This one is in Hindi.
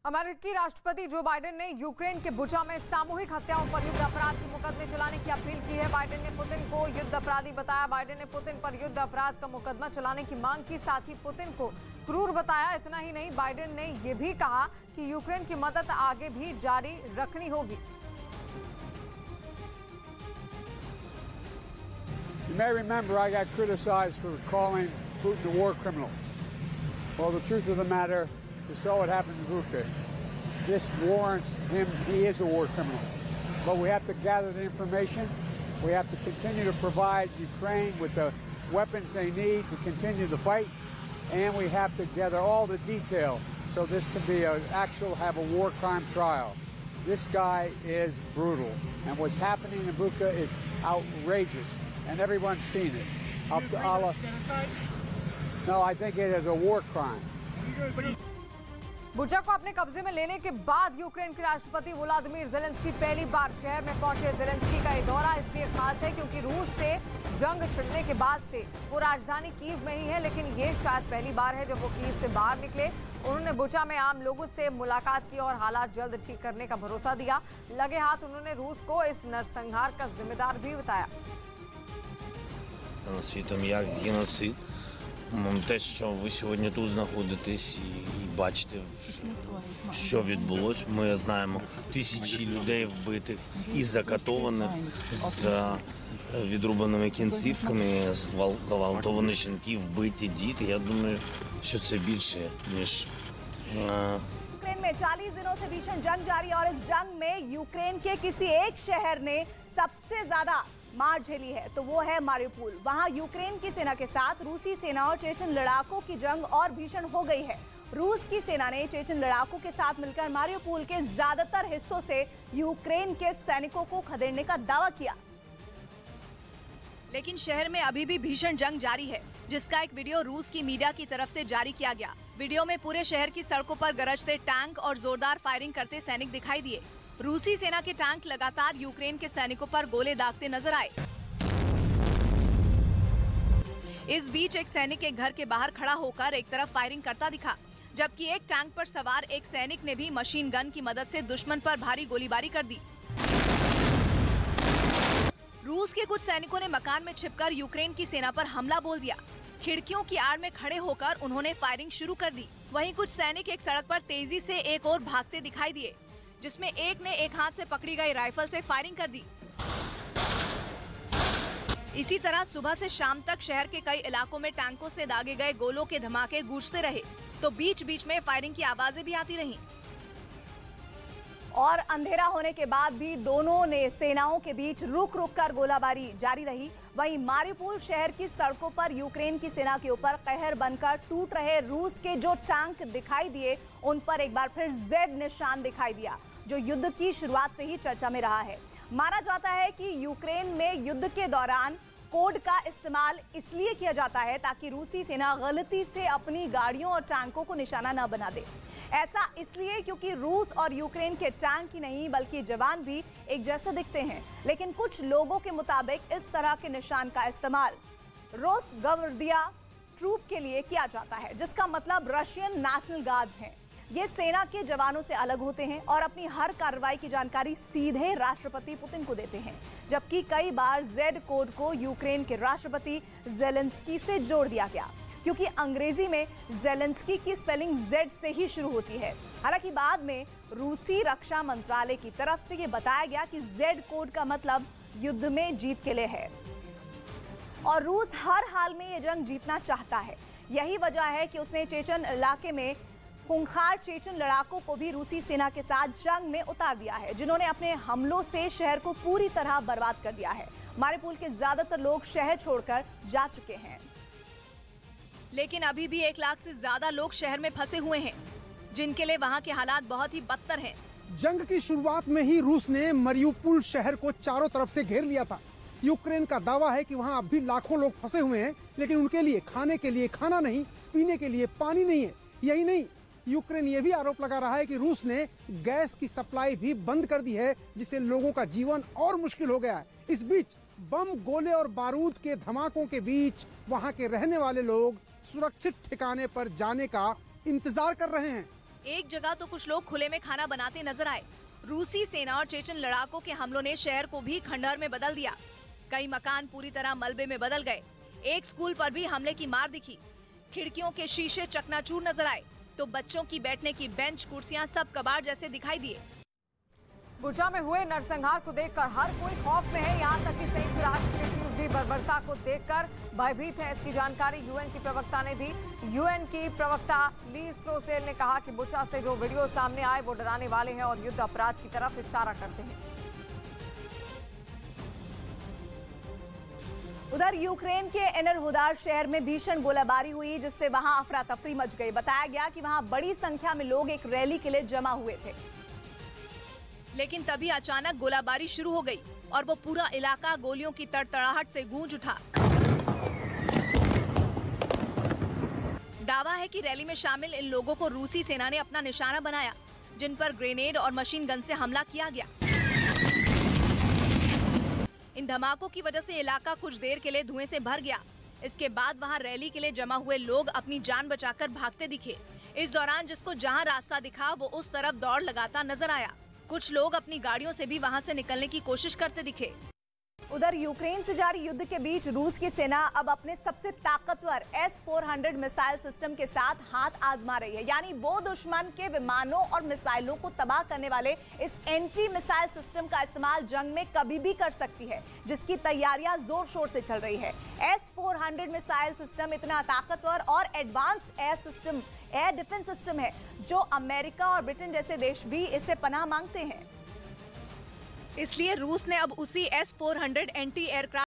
अमेरिकी राष्ट्रपति जो बाइडेन ने यूक्रेन के बुचा में सामूहिक हत्याओं पर युद्ध अपराध के मुकदमे चलाने की अपील की है। बाइडेन ने पुतिन को युद्ध अपराधी बताया। बाइडेन ने पुतिन पर युद्ध अपराध का मुकदमा चलाने की मांग की, साथ ही पुतिन को क्रूर बताया। इतना ही नहीं, बाइडेन ने यह भी कहा कि यूक्रेन की मदद आगे भी जारी रखनी होगी। You may remember I got criticized for calling Putin a war criminal. Well, the truth of the matter is so what happened to Bucha. This warrants him, he is a war criminal. But we have to gather the information. We have to continue to provide Ukraine with the weapons they need to continue the fight. And we have to gather all the detail so this can be have a war crime trial. This guy is brutal. And what's happening in Bucha is outrageous. And everyone's seen it. Do you agree that it's genocide? No, I think it is a war crime. बुचा को अपने कब्जे में लेने के बाद यूक्रेन के राष्ट्रपति व्लादिमीर ज़ेलेंस्की पहली बार शहर में पहुंचे। ज़ेलेंस्की का ये दौरा इसलिए खास है क्योंकि रूस से जंग छिड़ने के बाद से वो राजधानी कीव में ही है, लेकिन ये शायद पहली बार है जब वो कीव से बाहर निकले। उन्होंने बुचा में आम लोगों से मुलाकात की और हालात जल्द ठीक करने का भरोसा दिया। लगे हाथ उन्होंने रूस को इस नरसंहार का जिम्मेदार भी बताया। Світом як геноцид. Те, що ви сьогодні тут знаходитесь і бачите, що відбулось. Ми знаємо тисячі людей вбитих і закатованих з відрубаними кінцівками, зґвалтовані жінки, вбиті діти. Я думаю, що це більше, ніж... यूक्रेन में 40 दिनों से भीषण जंग जारी और इस जंग में यूक्रेन के किसी एक शहर ने सबसे ज्यादा मार झेली है तो वो है मारिउपोल। वहां यूक्रेन की सेना के साथ रूसी सेना और चेचन लड़ाकों की जंग और भीषण हो गई है। रूस की सेना ने चेचन लड़ाकों के साथ मिलकर मारिउपोल के ज्यादातर हिस्सों से यूक्रेन के सैनिकों को खदेड़ने का दावा किया, लेकिन शहर में अभी भी भीषण जंग जारी है, जिसका एक वीडियो रूस की मीडिया की तरफ से जारी किया गया। वीडियो में पूरे शहर की सड़कों पर गरजते टैंक और जोरदार फायरिंग करते सैनिक दिखाई दिए। रूसी सेना के टैंक लगातार यूक्रेन के सैनिकों पर गोले दागते नजर आए। इस बीच एक सैनिक एक घर के बाहर खड़ा होकर एक तरफ फायरिंग करता दिखा, जबकि एक टैंक पर सवार एक सैनिक ने भी मशीन गन की मदद से दुश्मन पर भारी गोलीबारी कर दी। रूस के कुछ सैनिकों ने मकान में छिपकर यूक्रेन की सेना पर हमला बोल दिया। खिड़कियों की आड़ में खड़े होकर उन्होंने फायरिंग शुरू कर दी। वहीं कुछ सैनिक एक सड़क पर तेजी से एक ओर भागते दिखाई दिए, जिसमें एक ने एक हाथ से पकड़ी गई राइफल से फायरिंग कर दी। इसी तरह सुबह से शाम तक शहर के कई इलाकों में टैंकों से दागे गए गोलों के धमाके गूंजते रहे, तो बीच बीच में फायरिंग की आवाजें भी आती रहीं। और अंधेरा होने के बाद भी दोनों ने सेनाओं के बीच रुक रुक कर गोलाबारी जारी रही। वहीं मारिउपोल शहर की सड़कों पर यूक्रेन की सेना के ऊपर कहर बनकर टूट रहे रूस के जो टैंक दिखाई दिए, उन पर एक बार फिर जेड निशान दिखाई दिया, जो युद्ध की शुरुआत से ही चर्चा में रहा है। माना जाता है कि यूक्रेन में युद्ध के दौरान कोड का इस्तेमाल इसलिए किया जाता है ताकि रूसी सेना गलती से अपनी गाड़ियों और टैंकों को निशाना न बना दे। ऐसा इसलिए क्योंकि रूस और यूक्रेन के टैंक ही नहीं बल्कि जवान भी एक जैसे दिखते हैं, लेकिन कुछ लोगों के मुताबिक इस तरह के निशान का इस्तेमाल रोसगवर्दिया ट्रूप के लिए किया जाता है, जिसका मतलब रशियन नेशनल गार्ड्स हैं। ये सेना के जवानों से अलग होते हैं और अपनी हर कार्रवाई की जानकारी सीधे राष्ट्रपति पुतिन को देते हैं, जबकि कई बार जेड कोड को यूक्रेन के राष्ट्रपति ज़ेलेंस्की से जोड़ दिया गया, क्योंकि अंग्रेजी में ज़ेलेंस्की की स्पेलिंग जेड से ही शुरू होती है। हालांकि बाद में रूसी रक्षा मंत्रालय की तरफ से ये बताया गया कि जेड कोड का मतलब युद्ध में जीत के लिए है और रूस हर हाल में ये जंग जीतना चाहता है। यही वजह है कि उसने चेचन इलाके में खूंखार चेचन लड़ाकों को भी रूसी सेना के साथ जंग में उतार दिया है, जिन्होंने अपने हमलों से शहर को पूरी तरह बर्बाद कर दिया है। मारिउपोल के ज्यादातर लोग शहर छोड़कर जा चुके हैं, लेकिन अभी भी 1 लाख से ज्यादा लोग शहर में फंसे हुए हैं, जिनके लिए वहां के हालात बहुत ही बदतर हैं। जंग की शुरुआत में ही रूस ने मारिउपोल शहर को चारों तरफ से घेर लिया था। यूक्रेन का दावा है कि वहां अब भी लाखों लोग फंसे हुए हैं, लेकिन उनके लिए खाने के लिए खाना नहीं, पीने के लिए पानी नहीं है। यही नहीं, यूक्रेन ये भी आरोप लगा रहा है कि रूस ने गैस की सप्लाई भी बंद कर दी है, जिससे लोगों का जीवन और मुश्किल हो गया है। इस बीच बम, गोले और बारूद के धमाकों के बीच वहां के रहने वाले लोग सुरक्षित ठिकाने पर जाने का इंतजार कर रहे हैं। एक जगह तो कुछ लोग खुले में खाना बनाते नजर आए। रूसी सेना और चेचन लड़ाकों के हमलों ने शहर को भी खंडहर में बदल दिया। कई मकान पूरी तरह मलबे में बदल गए। एक स्कूल पर भी हमले की मार दिखी। खिड़कियों के शीशे चकनाचूर नजर आए तो बच्चों की बैठने की बेंच कुर्सियां सब कबाड़ जैसे दिखाई दिए। बुचा में हुए नरसंहार को देखकर हर कोई खौफ में है। यहाँ तक कि संयुक्त राष्ट्र के चीफ भी बर्बरता को देखकर भयभीत है। इसकी जानकारी यूएन की प्रवक्ता ने दी। यूएन की प्रवक्ता लीज थ्रोसेल ने कहा कि बुचा से जो वीडियो सामने आए वो डराने वाले हैं और युद्ध अपराध की तरफ इशारा करते हैं। उधर यूक्रेन के एनरहोदार शहर में भीषण गोलाबारी हुई, जिससे वहां अफरा तफरी मच गई। बताया गया कि वहां बड़ी संख्या में लोग एक रैली के लिए जमा हुए थे, लेकिन तभी अचानक गोलाबारी शुरू हो गई और वो पूरा इलाका गोलियों की तड़तड़ाहट से गूंज उठा। दावा है कि रैली में शामिल इन लोगों को रूसी सेना ने अपना निशाना बनाया, जिन पर ग्रेनेड और मशीन गन से हमला किया गया। इन धमाकों की वजह से इलाका कुछ देर के लिए धुएं से भर गया। इसके बाद वहां रैली के लिए जमा हुए लोग अपनी जान बचाकर भागते दिखे। इस दौरान जिसको जहां रास्ता दिखा वो उस तरफ दौड़ लगाता नजर आया। कुछ लोग अपनी गाड़ियों से भी वहां से निकलने की कोशिश करते दिखे। उधर यूक्रेन से जारी युद्ध के बीच रूस की सेना अब अपने सबसे ताकतवर S-400 मिसाइल सिस्टम के साथ हाथ आजमा रही है। यानी वो दुश्मन के विमानों और मिसाइलों को तबाह करने वाले इस एंटी मिसाइल सिस्टम का इस्तेमाल जंग में कभी भी कर सकती है, जिसकी तैयारियां जोर शोर से चल रही है। S-400 मिसाइल सिस्टम इतना ताकतवर और एडवांस्ड एयर डिफेंस सिस्टम है जो अमेरिका और ब्रिटेन जैसे देश भी इससे पनाह मांगते हैं। इसलिए रूस ने अब उसी S-400 एंटी एयरक्राफ्ट